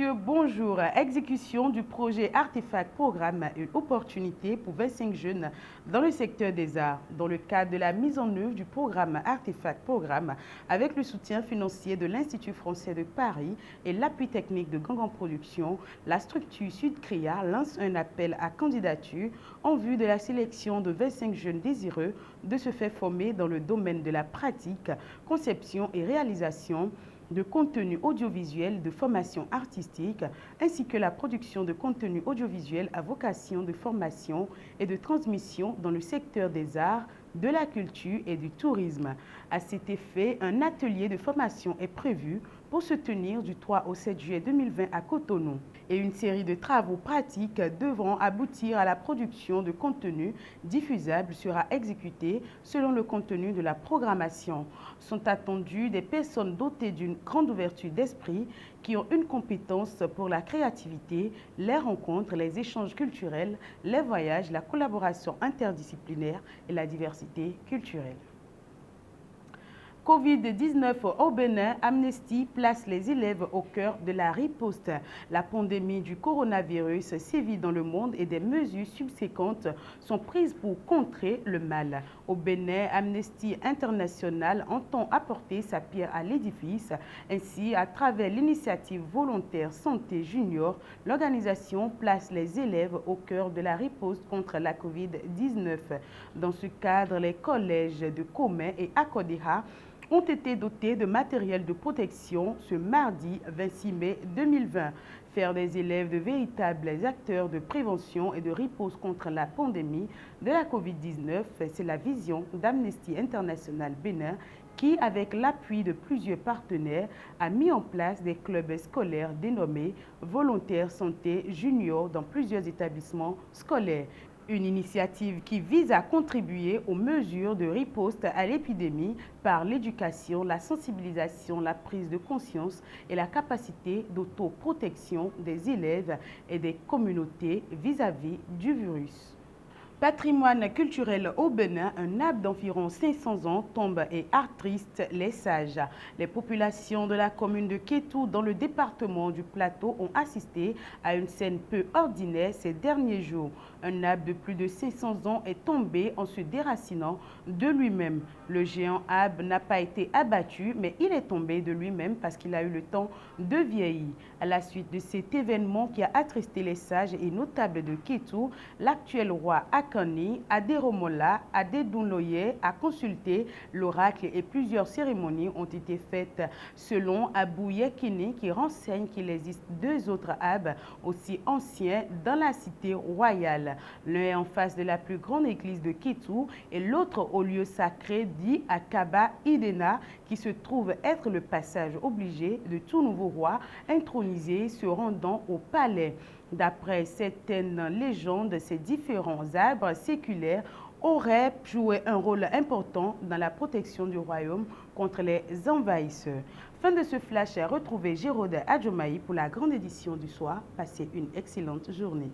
messieurs, bonjour. Exécution du projet Artefact Programme, une opportunité pour 25 jeunes dans le secteur des arts. Dans le cadre de la mise en œuvre du programme Artefact Programme, avec le soutien financier de l'Institut français de Paris et l'appui technique de Gangan Productions, la structure Sud-Cria lance un appel à candidature en vue de la sélection de 25 jeunes désireux de se faire former dans le domaine de la pratique, conception et réalisation de contenu audiovisuel de formation artistique, ainsi que la production de contenu audiovisuel à vocation de formation et de transmission dans le secteur des arts, de la culture et du tourisme. À cet effet, un atelier de formation est prévu pour se tenir du 3 au 7 juillet 2020 à Cotonou. Et une série de travaux pratiques devront aboutir à la production de contenu diffusable sera exécutée selon le contenu de la programmation. Sont attendues des personnes dotées d'une grande ouverture d'esprit qui ont une compétence pour la créativité, les rencontres, les échanges culturels, les voyages, la collaboration interdisciplinaire et la diversité culturelle. Covid-19 au Bénin, Amnesty place les élèves au cœur de la riposte. La pandémie du coronavirus sévit dans le monde et des mesures subséquentes sont prises pour contrer le mal. Au Bénin, Amnesty International entend apporter sa pierre à l'édifice. Ainsi, à travers l'initiative volontaire Santé Junior, l'organisation place les élèves au cœur de la riposte contre la Covid-19. Dans ce cadre, les collèges de Comé et Akodéha ont été dotés de matériel de protection ce mardi 26 mai 2020. Faire des élèves de véritables acteurs de prévention et de riposte contre la pandémie de la Covid-19, c'est la vision d'Amnesty International Bénin qui, avec l'appui de plusieurs partenaires, a mis en place des clubs scolaires dénommés Volontaires Santé Junior dans plusieurs établissements scolaires. Une initiative qui vise à contribuer aux mesures de riposte à l'épidémie par l'éducation, la sensibilisation, la prise de conscience et la capacité d'autoprotection des élèves et des communautés vis-à-vis du virus. Patrimoine culturel au Bénin, un arbre d'environ 500 ans tombe et attriste les sages. Les populations de la commune de Kétou, dans le département du Plateau, ont assisté à une scène peu ordinaire ces derniers jours. Un arbre de plus de 500 ans est tombé en se déracinant de lui-même. Le géant arbre n'a pas été abattu, mais il est tombé de lui-même parce qu'il a eu le temps de vieillir. À la suite de cet événement qui a attristé les sages et notables de Kétou, l'actuel roi Akani Aderomola Adedounloye a consulté l'oracle et plusieurs cérémonies ont été faites. Selon Abou Yekini, qui renseigne qu'il existe deux autres arbres aussi anciens dans la cité royale. L'un est en face de la plus grande église de Kétou et l'autre au lieu sacré dit Akaba Idena, qui se trouve être le passage obligé de tout nouveau roi intronisé se rendant au palais. D'après certaines légendes, ces différents arbres séculaires auraient joué un rôle important dans la protection du royaume contre les envahisseurs. Fin de ce flash, retrouvez Géraude Adjomaï pour la grande édition du soir. Passez une excellente journée.